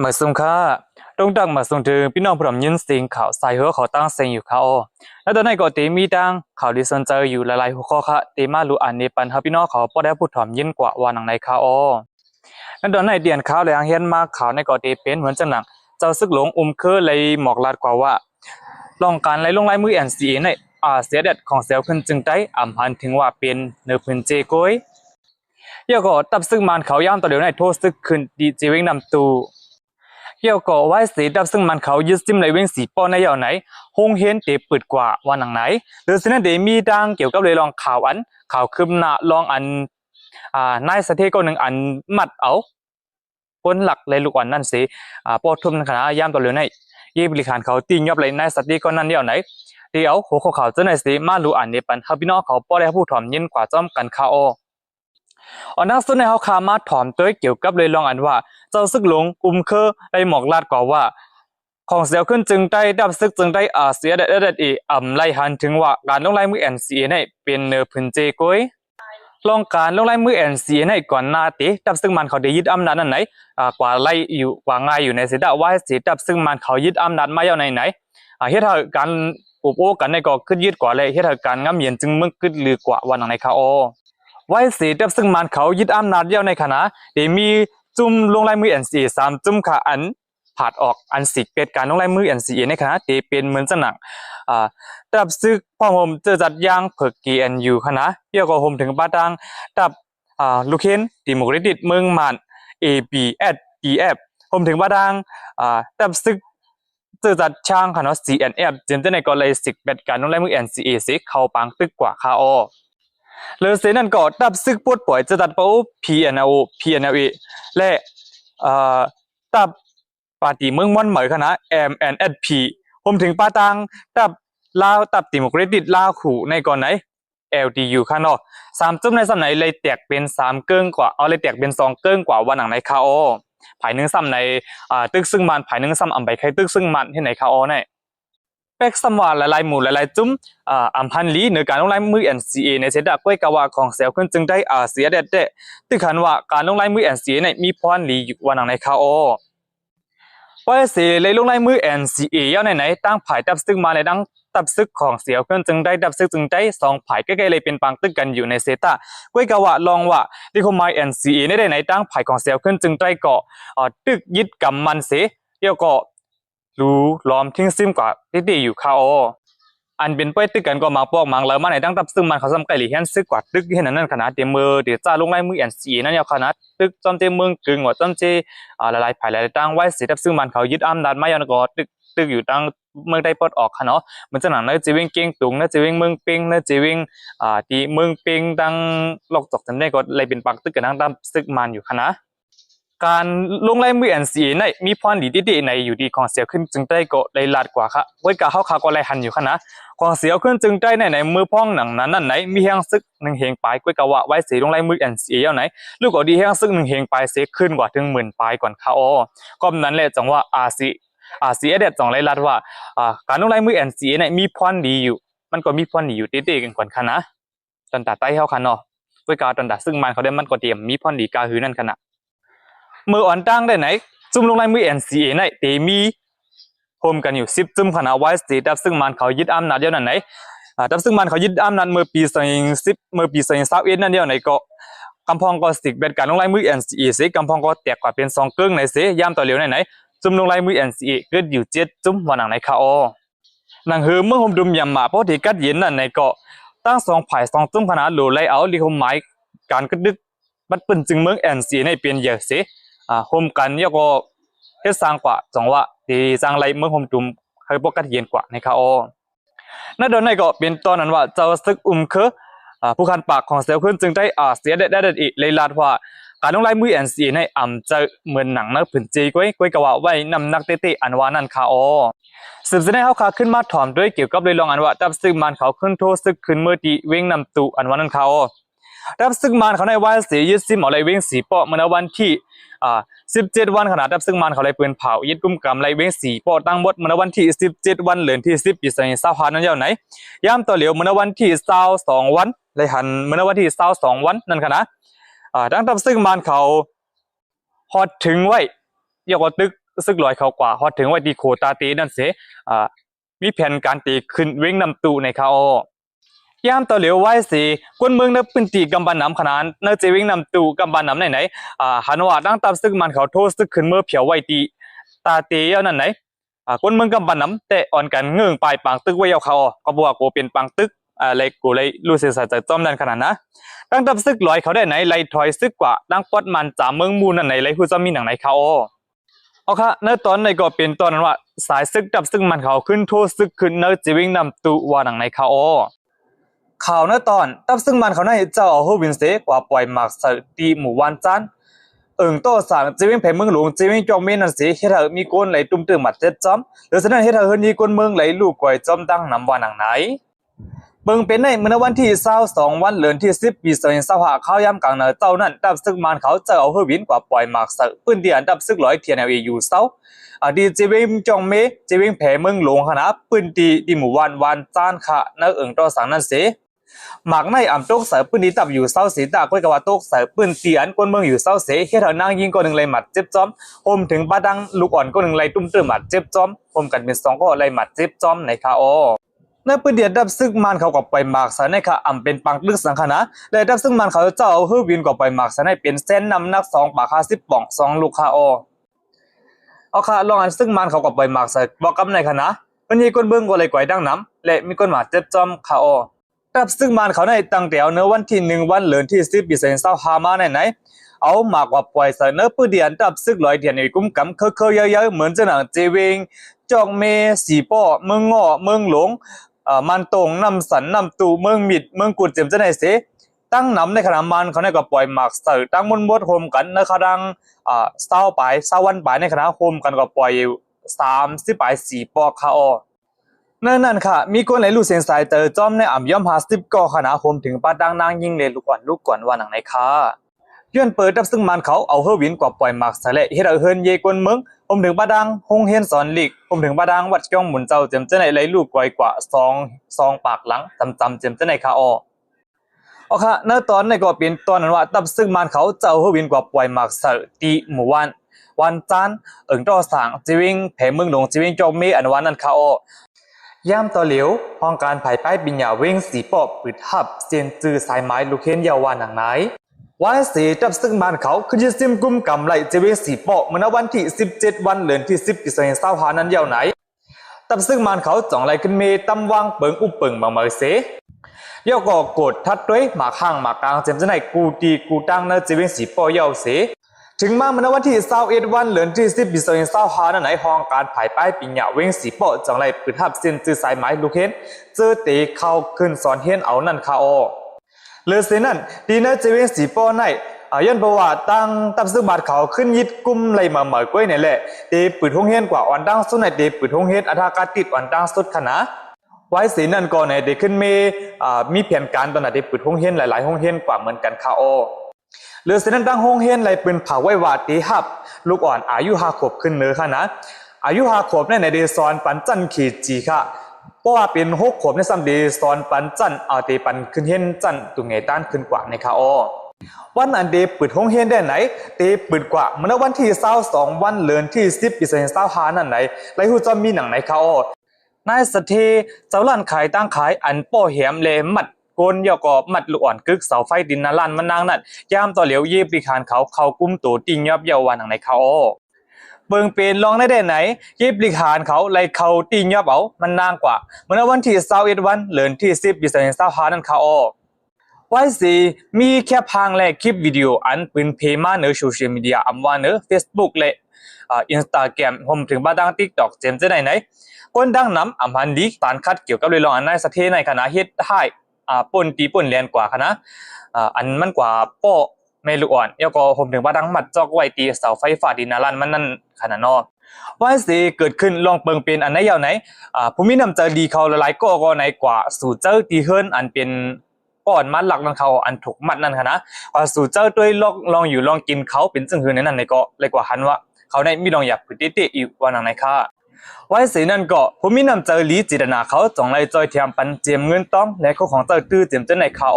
เมื่อสุงค่าตรงดังมาส่งถึงพี่น้องผู้นำยินเสียงข่าวสายหัวเขาตั้งเสียงอยู่ค่ะแล้วตอนนี้ก็ตีมีดังข่าวที่สนใจอยู่หลายๆหัวข้อค่ะตีมารู้อันนี้ปันให้พี่น้องเขาพอได้พูดถ่อมยินกว่าวันหนังในข่าวแล้วตอนนี้เดียนข่าวเลยเห็นมาข่าวในก็ตีเป็นเหมือนจังหนังเจ้าซึกหลงเคอเลยหมอกลาดกว่าว่าลองการไล่ลงไล่มือNCAในเสียเด็ดของเซลขึ้นจึงได้พันถึงว่าเป็นเนื้อพื้นเจก้อยเดี๋ยวก็ตับซึกมันเขาย่ำต่อเดี๋ยวในโทษซึกขึ้นดีเจวิ่งนำตูเกี่ยวกับไว้สีดับซึ่งมันเขายึดซิมในเว้งสีป้อนในอย่างไหนหงเห็นเตปิดกว่าวันหนังไหนหรือสิ่งนั้นเดมีดังเกี่ยวกับเลยลองข่าวข่าวคืบหน้าลองนายสเทก็หนึ่งมัดเอาคนหลักเลยลูกอ่อนนั่นสิปอทุ่มขณะย่ำตัวเรือในยี่บริการเขาตีนยอบเลยนายสเทก็นั่นเดียวไหนเดี๋ยวหัวข่าวเจ้าในสิมาลูอันนี้ปันฮับพี่น้องเขาป้อได้ผู้ถ่อมยินกว่าจ้อมกันข่าวนักสุดในเขาขามาถอมตัวเกี่ยวกับเลยลองว่าเจ้าซึกหลงเคอได้หมอกลาดกว่าว่าของเสียวขึ้นจึงได้ดับซึกจึงได้เสียได้ไล่หันถึงว่าการลงไล่มือNCAในเป็นเนื้อพื้นเจก้อยลองการลงไล่มือNCAในก่อนหน้าตีดับซึ่งมันเขาได้ยึดอำนาจนั่นไหนกว่าไล่อยู่กว่าง่ายอยู่ในเสดว่าเสียดับซึ่งมันเขายึดอำนาจมาอยู่ในไหนเหตุการอุปโภคกันในก็ขึ้นยึดกว่าเลยเหตุการง่ำเย็นจึงมึงขึ้นลือกว่าวันไหนค่ะไว้สีดับซึ่งมันเขายึดอำนาจเดียวในขณะเดี๋ยวมีจุ่มลงลายมือNCA3จุ่มค่ะผาดออกสิเกิดการลงลายมือNCAในขณะที่เป็นเหมือนจะหนังดับซึกพ่อผมเจอจัดยางเผือกGNUขณะเกี่ยวกับผมถึงบ้านดังดับลูกเคนดิโมกราติเมืองมัน ABSEF ผมถึงบ้านดังดับซึกเจอจัดช่างขณะ CNF เจมส์ในก็เลยสิเกิดการลงลายมือNCAสิเข้าปังตึกกว่าค่ะเลือเสนั่นก็ดับซึกปวดป่วยจะตัดเป้า PNLA และตับปาร์ตี้เมืองม่อนเหมยคณะ MNSP ผมถึงปาตังตับลาวตับดิโมแครติกลาวขู่ในก่อนไหน LDU ค่ะเนาะ3จุ่มในซ้ำไหนเลยแตกเป็น3เกิ้งกว่าเลยแตกเป็น2เกิ้งกว่าวันหนังในคาภายนึงซ้ำในตึกซึ่งมันภายนึงซ้ำอันใบใครตึกซึ่งมันที่ไหนคาเนี่ยเป็กสมว่าหลายๆหมู่หลายๆจุ่มพันลีในการลงลายมือNCAในเสดก้อยกว่าของเซลขึ้นจึงได้เสียเด็ดตึกขันว่าการลงลายมือNCAในมีพรลีอยู่วันหนังในคาว่าเสียเลยลงลายมือNCAย่อไหนตั้งผายดับซึกมาในดังดับซึกของเสียวขึ้นจึงได้ดับซึกจึงได้2ผายใกล้ๆเลยเป็นปังตึกกันอยู่ในเซตาก้อยกว่าลองว่าที่เขามาNCAในไหนตั้งผายของเสียวขึ้นจึงได้เกาะตึกยึดกำมันเสียเกี่ยวก็รู้ล้อมทิ้งซิมกว่าที่ดีอยู่ค่ะอันเป็นไปตึกกันก็มาพวกมังแล้วมาในตั้งตับซึ่งมันเขาซ้ำไกลหลีเห็นซึกกว่าตึกเห็นนั่นขนาดเต็มมือเดี๋ยวจ้าลงไล่มือNCAนั่นยาวขนาดตึกจอมเต็มเมืองกึ่งว่าจอมเจหลายๆภายหลายตั้งไว้สิตับซึ่งมันเขายึดอำนาจมาอย่างก็ตึกอยู่ตั้งเมืองได้ปลดออกค่ะเนาะมันจะหนังเนื้อจีวิงเก่งตุงเนื้อจีวิงเมืองปิงเนื้อจีวิงที่เมืองปิงดังลอกจอกจำได้ก็เลยเป็นปักตึกกันตั้งตับซึ่งมันอยู่ค่ะนะการลงลายมือNCAในมีพรดีดีในอยู่ดีของเสียวขึ้นจึงได้ก็ได้ลาดกว่าค่ะไว้กะเข้าขาก็เลยหันอยู่ค่ะนะของเสียวขึ้นจึงได้ในมือพ้องหนังนั้นนั่นไหนมีแห้งซึก1เฮงปลายไว้กะว่าไว้สีลงลายมือNCAเอาไหนลูกก็ดีแห้งซึก1เฮงปลายเสียขึ้นกว่าถึง10,000ปลายก่อนค่ะก็นั้นแหละจังว่าRCAเด็ดจังเลยลาดว่าการลงลายมือNCAในมีพรดีอยู่มันก็มีพรดีอยู่เต้ๆกันก่อนค่ะนะตอนตัดใต้เข้าค่ะเนาะไว้กะตอนตัดซึ่งมันเขาได้มันก็เตรียมมีพรดีกาหือนั่นขนาดมืออ่อนตั้งได้ไหนจุ่มลงในมือNCAในเตมีโฮมกันอยู่10จุ่มขนาดไว้สดับซึ่งมันเขายึดอำนาจเดียวนั่นไหนดับซึ่งมันเขายึดอำนาจเมื่อปี2010เมื่อปี2021นั่นเดียวไหนก็กำพองก็สิกเป็นการลงลายมือNCAสิกำพองก็แตกกว่าเป็น2เกิ้งในสิย่ำต่อเหลียวไหนจุ่มลงลายมือNCAเกิดอยู่7จุ่มวันหนังไหนค่ะหนังหือเมื่อโฮมดุมยำมาเพราะที่กัดเย็นนั่นไหนก็ตั้ง2ผาย2จุ่มขนาดโหลไล่เอาลีโฮมหมายการกระดึกบัดเป็นจึงเมืองNCAในเปลี่ยนเยอะสิโฮมกันเนี่ยก็เฮ็ดสร้างกว่าจังว่าที่สร้างไรเมืองโฮมตุมให้ปกติเย็นกว่าในคานั่นโดนในก็เป็นตอนนั้นว่าเจ้าซึกคือผู้คันปากของเซลขึ้นจึงได้เสียได้อีกเลยลาดว่าการลงลายมือNCAในจะเหมือนหนังนักผืนจีก้อยกว่าไว้นำนักเตะอันว่านั่นคาสืบเสนอเขาขาขึ้นมาถอมด้วยเกี่ยวกับเลยลองอันว่าดับซึกมันเขาขึ้นโทษซึกขึ้นเมื่อตีเว้งนำตูอันว่านั่นคาดับซึกมันเขาในว่าเสียยึดซิมอะไรเว้งสีปอเมื่อวันที่17วันขนาดดับซึ่งมันเขาเลยปืนเผายึดกุมกำไรเว้งสีปอตั้งบดเมื่อวันที่17วันเหลือนที่10ปี2020นั้นยาวไหนย่ำต่อเหลียวเมื่อวันที่22วันเลยหันเมื่อวันที่22วันนั่นค่ะนะดังดับซึ่งมันเขาฮอดถึงไว้ยกตึก ซึกลอยเขากว่าฮอดถึงว่าดีโคตาเตนั่นเสมีแผนการตีขึ้นเว้งนำตูในเขายามต่อเหลียวไว้สิกวนเมืองนับปืนตีกำบันน้ำขนาดเนื้อเจวิ่งนำตูกำบันน้ำไหนหันว่าตั้งตามซึกมันเขาโทษซึกขึ้นเมื่อเผียวไว้ตีตาเตียวนั่นไหนกวนเมืองกำบันน้ำแต่อ่อนกันเงื่องปลายปังตึกไว้เอาเขาก็บอกว่ากูเป็นปังตึกอะไรกูเลยรู้สึกสะใจจอมนั่นขนาดนะตั้งตามซึกลอยเขาได้ไหนไล่ถอยซึกกว่าตั้งปอดมันจ่าเมืองมูนั่นไหนไล่ผู้จะมีหนังไหนเขาเอาค่ะเนื้อตอนในก็เป็นตอนนั้นว่าสายซึกดับซึกมันเขาขึ้นโทษซึกขึ้นเนื้อเจวิ่งนำตูว่าหนังไหนเขาข่าวเนื้อตอนดับซึ่งมันเขาในเจ้าเอาฮูบินเสกว่าปล่อยหมากสตีหมู่วันจันโตสั่งจีวิงแผ่เมืองหลวงจีวิงจอมเมนันสีเฮ็ดให้มีคนไหลตุ้มตื้อหมัดเจ็ดจอมหรือฉะนั้นเฮ็ดให้มีคนเมืองไหลลูกก่อยจอมตั้งนำว่าหนังไหนเบิ่งเป็นในเมื่อวันที่22วันเดือนที่10ปี2025ข้าวยามกลางเนื้อเจ้านั้นดับซึ่งมันเขาเจ้าเอาฮูบินกว่าปล่อยหมากสปืนเดียนดับซึ่งร้อยเทียนเอาอยู่เซาดีจีวิงจองเมจีวิงแผ่เมืองหลวงคณะปืนดีหมู่วันจานค่ะเนื้อโตสั่งนั่นเสหมากในอ่ำตกเสือปืนดีตับอยู่เศร้าสีตาก้อยกว่าตกเสือปืนเตียนก้นเมืองอยู่เศร้าเสเฮ็ดให้นางยิงก้นหนึ่งเลยหมัดเจ็บจ้อมโฮมถึงบ้าดังลูกอ่อนก้นหนึ่งเลยตุ้มตื้อหมัดเจ็บจ้อมโฮมกันเป็น2ก็เลยหมัดเจ็บจ้อมในคาโอในปืนเดียดดับซึกมันเขากับปล่อยหมากสารในคาอ่ำเป็นปังลึกสังขนะเลยดับซึกมันเขาเจ้าเอาฮื้อวินกับปล่อยหมากสารในเป็นเส้นนำนัก2 ปาก50 ป่อง2 ลูกคาโอเอาค่ะลองอันซึ่งมันเขากับปล่อยหมากสารบอกกำในคณะมันมีก้นเบื้องก็เลยก่อยดังน้ำและมีก้นหมัดเจ็บจ้อมคาโอดับซึ่งมันเขาในตั้งแต่เนื้อวันที่1วันเดือนที่10ปี2025มาไหนเอามากกว่าปล่อยเสนอปืนเดียนดับซึกลอยเดียนในกุ้มกำเคยเยอะๆเหมือนจะหนังเจวิงจองเมสีป้อเมืองง้อเมืองหลงมันตรงนำสันนำตูเมืองมิดเมืองกุดเจียมจะไหนเสตั้งนำในขณะมันเขาในก็ปล่อยหมากเสือตั้งมนบดโฮมกันในขณะเศร้าไปเศร้าวันไปในขณะโฮมกันก็ปล่อย30ไป4ปอคาอนั่นค่ะมีคนไหลลูเซนสายเตอจอมในอ่ำย่อม50ก็ขณะโฮมถึงป้าดังนางยิงเลยลูกก่อนว่าหนังไหนค่ะย้อนเปิดดับซึ่งมันเขาเอาเฮอวินกว่าปล่อยหมากสะเละเฮ็ดเอาเฮินเยกวนเมืองผมถึงป้าดังฮงเฮียนสอนลีกผมถึงป้าดังวัดจ้องหมุนเจ้าเจมเจไหนไหลลูกก่อยกว่า2ปากหลังจำเจมเจไหนค่ะอ๋อค่ะเนื้อตอนในก็เป็นตอนนั้นว่าดับซึ่งมันเขาเจ้าเฮอวินกว่าปล่อยหมากสะตีหมู่วันจันต่อสั่งจีวิงแผ่เมืองหลวงจีวิงจอมเมอันวันนั้นค่ะย่ามต่อเหลียวห้องการภายใต้บิญญาเว้งสีปอบปิดหับเซียนจือสายไม้ลูกเห็นยาววานหนังไหนวันสีจับซึ่งบ้านเขาคือจะซิมกุมกำไหลเจเวงสีปอบเมื่อวันที่17วันเดือนที่10ปี2025นั้นยาวไหนตับซึ่งบ้านเขาจ่องไหลขึ้นเมตำวางเปิงอุปเปิงมาเมื่อเสยาวก็กดทัดด้วยหมากห่างหมากกลางเจมจะไหนกูตีกูตั้งเนเจเวงสีปอยาวเสถึงมาเมื่อวันที่21วันเดือนที่10ปี2025นั้นในห้องการภายใต้ปิญญาเว้งสีปอจังไรปิดทับเส้นจือสายไม้ลูกเห็นเจอเตะเข้าขึ้นสอนเห็นเอานั่นค่ะเลือเสนั่นดีนะเจเว้งสีปอในย้อนประวัติตั้งตับซึ่งบาดเขาขึ้นยึดกุมไหลมาเหมยก้อยนี่แหละเตะปิดห้องเห็นกว่าอ่อนดังสุดในเตะปิดห้องเห็นอัฐากาติดอ่อนดังสุดขนาดไว้สีนั่นก่อนในเตะขึ้นมีแผนการตอนนั้นเตะปิดห้องเห็นหลายๆห้องเห็นกว่าเหมือนกันค่ะเรือเสนันตั้งห้องเฮียนไหลปืนเผาไว้วาตีหับลูกอ่อนอายุ5 ขวบขึ้นเนื้อค่ะนะอายุ5 ขวบในเดซอนปันจันขีดจีค่ะเพราะว่าเป็น6 ขวบในซ้ำเดซอนปันจันเอาเตปันขึ้นเฮียนจันตุงไงต้านขึ้นกว่าในค่ะวันอันเดปิดห้องเฮียนได้ไหนเตปิดกว่าเมื่อวันที่22วันเดือนที่10ปี2025นั่นไหนไรหูจะมีหนังไหนค่ะนายสเทเจ้าล้านขายตั้งขายอันป้อแหมเลมัดกนยก็มัดลูกอ่อนกึกเสาไฟดินนาลันมันนางนั่นย่ามต่อเหลียวเย็บปีขานเขากุ้มตัวติงยับเยาวันหนังในเขาเบิ่งเป็นลองได้ไหนเย็บปีขานเขาไล่เขาติงยับเอามันนางกว่าเมื่อวันที่21วันเดือนที่10ปี2025นั่นเขาไว้สิมีแค่พังและคลิปวิดีโออันปืนเพมาเนื้อโซเชียลมีเดียอันว่าเนื้อ Facebook และInstagram ผมถึงบ้านดัง TikTok เจมจะไหนคนดังน้ำอัมพันดีตานคัดเกี่ยวกับเรื่องอันนายสเทในคณะเฮ็ดให้ป่นตีป่นแลนกว่าคณะอันมันกว่าป้อเมลูอ่อนแล้วก็ผมถึงว่าดังมัดจอกไว้ตีเสาไฟฟ้าดินนาลันมันนั่นขนาดนอว่าสิเกิดขึ้นลองเปิงเป็นอันไหนยาวไหนผู้มีนำใจดีเขาหลายๆก็ไหนกว่าสู่เจ้าตีเฮิรนอันเป็นก้อนมัดหลักนั่นเขาอันถูกมัดนั่นค่ะนะสู่เจ้าด้วยลองอยู่ลองกินเขาเป็นจึงหือในนั้นในก็เลยกว่าหันว่าเขาได้มีลองอยากพื้นที่อีกวันไหนค่ะไว้สีนั่นก็ผู้มีนำเจอลีจิตนาเขาจองไรจอยเทียมปันเจียมเงินต้องและเขาของเจอตื้อเจียมเจ้าในคา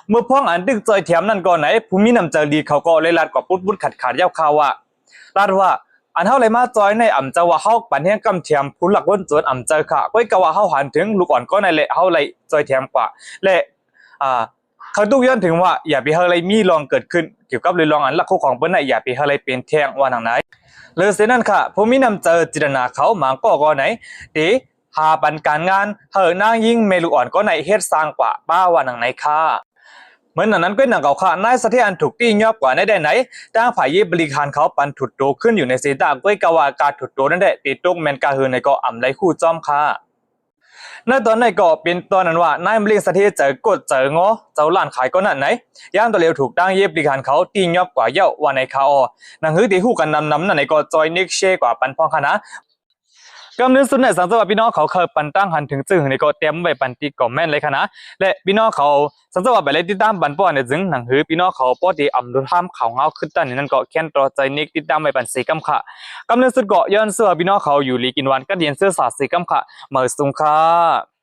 เมื่อพ้องอันดึกจอยเทียมนั่นก็ไหนผู้มีนำเจอลีเขาก็เลยลาดกว่าปุ๊ดขัดยาวข่าวว่าลาดว่า อันเท่าไรมาจอยในอ่ำเจ้าว่าเฮาปันเฮียงกำเทียมผู้หลักล้นจวนอ่ำเจ้าค่ะก้อยกะว่าเฮาหันถึงลูกอ่อนก็ในเละเฮาไรจอยเทียมกว่าและเขาตู้ย้อนถึงว่าอย่าไปเฮาไรมีลองเกิดขึ้นเกี่ยวกับเรื่องลองอันหลักคู่ของเปิ้นน่ะอย่าไปเฮาไรเป็นแทงว่าหนังไหนเลยเสนั้นค่ะผู้มีนำเจอจิตนาเขาหมางก็ไหนติหาปันการงานเฮอนางยิ่งเมลูกอ่อนก็ในเฮ็ดสร้างกว่าป้าว่าหนังไหนค่ะเหมือนนั้นก็หนังเก่าค่ะนายสะเทียนถูกตียอบกว่าในได้ไหนตั้งฝ่ายบริการเขาปันถุดโตขึ้นอยู่ในเสตาก้อยกว่าการถุดโตนั่นแหละติดตุกแมนกาฮือในก็อ่ำไรคู่จอมค่ะในตอนในก็เป็นตอนนั้นว่านายบริสะเทียเจอกดเจองอเจ้าล้านขายก็นั่นไหนย่างตัวเร็วถูกตั้งบริการเขาตียอบกว่าเย้าว่าในคาอหนังฮือที่คู่กันนำนั่นในก็จอยนิกเช่กว่าปันพองคณะกำเนิดสุดในสังสารพี่น้องเขาเคยปันตั้งหันถึงจึงในก็เตรียมไว้ปันตีก่อแม่นเลยค่ะนะและพี่น้องเขาสังสารไปเลยติดตามปันป้อนในจึงหนังหือพี่น้องเขาป้อดีอ่ำดูท่ามเขาเงาขึ้นตั้นนั่นก็แค่นต่อใจนิกติดตามไว้ปันสีกำค่ะกำเนิดสุดเกาะย้อนเสื้อพี่น้องเขาอยู่ลีกินวันก็เดียนเสื้อสาดสีกำค่ะเมื่อสุงค่ะ